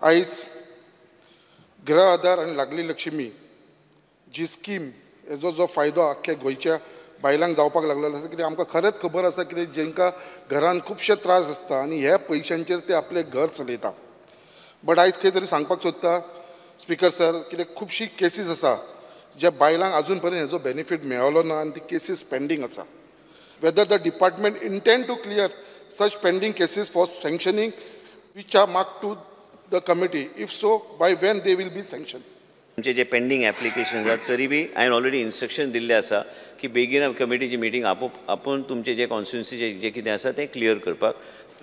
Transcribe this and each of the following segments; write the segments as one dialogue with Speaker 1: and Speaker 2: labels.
Speaker 1: आयज गृह आधार आणि लागली लक्ष्मी जी स्कीम हेजो जो फायदो आख्ख्या गोंयच्या बायलांक जावपाक लागलेलो आसा कित्याक आमकां खरेंच खबर आसा कित्याक जेंकां घरान खुबशे त्रास आसता आनी ह्या पयशांचेर ते आपले घर चलयता. बट आयज खंय तरी सांगपाक सोदता स्पीकर सर कित्याक खुबशी केसीस आसा जे बायलांक अजून पर्यंत हेजो बेनिफीट मेळलो ना आनी ती केसीस पेंडींग आसा. Whether the department intend to clear such pending cases for sanctioning which are marked to the committee. If so, by when they will be sanctioned?
Speaker 2: तुमचे जे पेंडिंग ॲप्लिकेशन आसात तरी बी हांवें ऑलरेडी इन्स्ट्रक्शन दिल्ले आसा की बेगीन कमिटीची मिटींग आपूण तुमचे जे कॉन्स्टिट्युन्सीचे जे कितें आसा तें क्लियर करपाक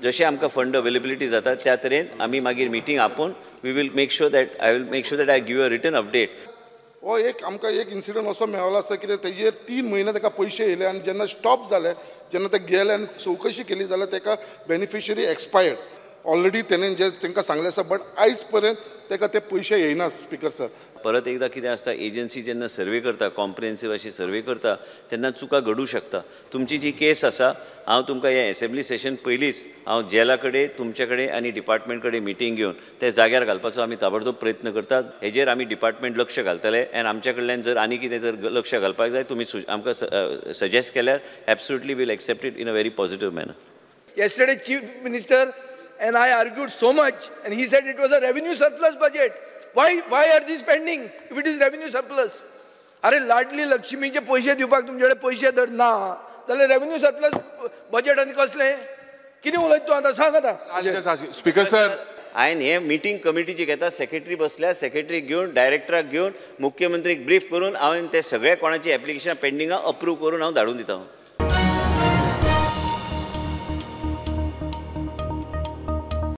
Speaker 2: जशें आमकां फंड अवेलेबिलिटी जाता त्या तरेन आमी मागीर मिटींग आपूण we will make sure that I will make sure that I give a written update.
Speaker 1: हो एक आमकां एक इन्सिडंट असो मेळ्ळो आसा कित्याक तेजेर 3 म्हयने ताका पयशे येयले आनी जेन्ना स्टॉप जाले जेन्ना ते गेले आनी चवकशी केली जाल्यार ताका बेनिफिशरी एक्सपायर्ड ऑलरेडी तेणें जे तांकां सांगलें आसा बट आयज पर्यंत ताका ते पयशे येयना स्पीकर सर.
Speaker 2: परत एकदा कितें आसता एजन्सी जेन्ना सर्वे करता कॉम्प्रिहेन्सीव अशी सर्वे करता तेन्ना चुका घडू शकता. तुमची जी केस आसा हांव तुमकां ह्या असेंब्ली सेशन पयलींच हांव जेला कडेन तुमचे कडेन आनी डिपार्टमेंट कडेन मिटींग घेवन ते जाग्यार घालपाचो आमी ताबडतोब प्रयत्न करतात. हेजेर आमी डिपार्टमेंट लक्ष घालतले आनी आमच्या कडल्यान जर आनी कितें जर लक्ष घालपाक जाय तुमी आमकां सजेस्ट केल्यार absolutely will accept it in a very positive manner.
Speaker 3: Yesterday, Chief Minister and I argued so much, and he said it was a revenue surplus budget. Why are these pending if it is revenue surplus? अरे लाडली लक्ष्मीचे पैसे दिवपाक तुमचे कडेन पैसे जर ना जाल्यार revenue surplus budget आनी कसले कितें उलयता तूं आतां सांग आतां.
Speaker 4: स्पीकर सर
Speaker 2: हांवें हे मिटींग कमिटीची घेता सेक्रेटरी बसल्या सेक्रेटरी घेवन डायरेक्टराक घेवन मुख्यमंत्रीक ब्रीफ करून हांवें ते सगळे कोणाची एप्लिकेशन पेंडिंगा अप्रूव करून हांव धाडून दिता.